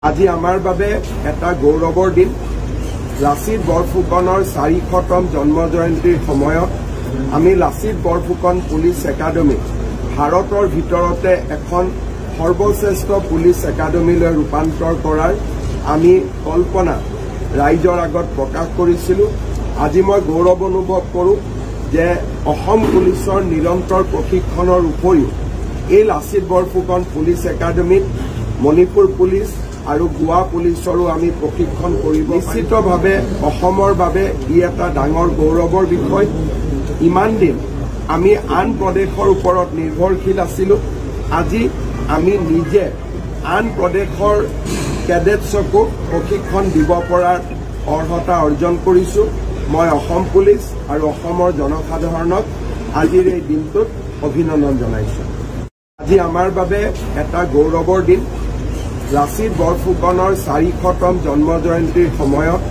আজি আমাৰ বাবে এটা গৌৰৱৰ দিন। লাচিত বৰফুকনৰ 400তম জন্ম জয়ন্তীৰ সময়ত আমি লাচিত বৰফুকন পুলিচ একাডেমী ভাৰতৰ ভিতৰতে এখন সৰ্বশ্ৰেষ্ঠ পুলিচ একাডেমীলৈ ৰূপান্তৰ কৰাৰ আমি কল্পনা ৰাইজৰ আগত প্ৰকাশ কৰিছিলোঁ। আজি মই গৌৰৱ অনুভৱ কৰোঁ যে অসম পুলিচৰ নিৰন্তৰ প্ৰশিক্ষণৰ উপৰিও এই লাচিত বৰফুকন পুলিচ একাডেমীত মণিপুৰ পুলিচ আৰু গোৱা পুলিচৰো আমি প্ৰশিক্ষণ কৰিব। নিশ্চিতভাৱে অসমৰ বাবে ই এটা ডাঙৰ গৌৰৱৰ বিষয়। ইমান দিন আমি আন প্ৰদেশৰ ওপৰত নিৰ্ভৰশীল আছিলোঁ। আজি আমি নিজে আন প্ৰদেশৰ কেডেটছকো প্ৰশিক্ষণ দিব পৰাৰ অৰ্হতা অৰ্জন কৰিছোঁ। মই অসম পুলিচ আৰু অসমৰ জনসাধাৰণক আজিৰ এই দিনটোত অভিনন্দন জনাইছোঁ। আজি আমাৰ বাবে এটা গৌৰৱৰ দিন। লাচিত বৰফুকনৰ 400তম জন্ম জয়ন্তীৰ সময়ত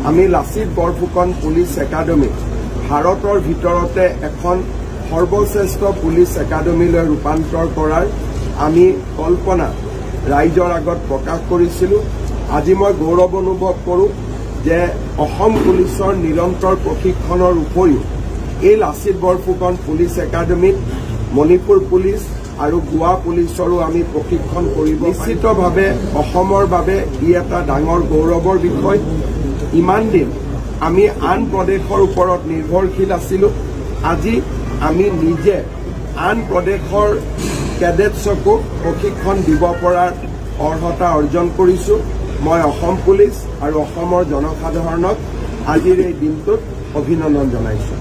আমি লাচিত বৰফুকন পুলিচ একাডেমী ভাৰতৰ ভিতৰতে এখন সৰ্বশ্ৰেষ্ঠ পুলিচ একাডেমীলৈ ৰূপান্তৰ কৰাৰ আমি কল্পনা ৰাইজৰ আগত প্ৰকাশ কৰিছিলোঁ। আজি মই গৌৰৱ অনুভৱ কৰোঁ যে অসম পুলিচৰ নিৰন্তৰ প্ৰশিক্ষণৰ উপৰিও এই লাচিত বৰফুকন পুলিচ একাডেমীত মণিপুৰ পুলিচ আৰু গোৱা পুলিচৰো আমি প্ৰশিক্ষণ কৰিব। নিশ্চিতভাৱে অসমৰ বাবে ই এটা ডাঙৰ গৌৰৱৰ বিষয়। ইমান দিন আমি আন প্ৰদেশৰ ওপৰত নিৰ্ভৰশীল আছিলোঁ। আজি আমি নিজে আন প্ৰদেশৰ কেডেটছকো প্ৰশিক্ষণ দিব পৰাৰ অৰ্হতা অৰ্জন কৰিছোঁ। মই অসম পুলিচ আৰু অসমৰ জনসাধাৰণক আজিৰ এই দিনটোত অভিনন্দন জনাইছোঁ।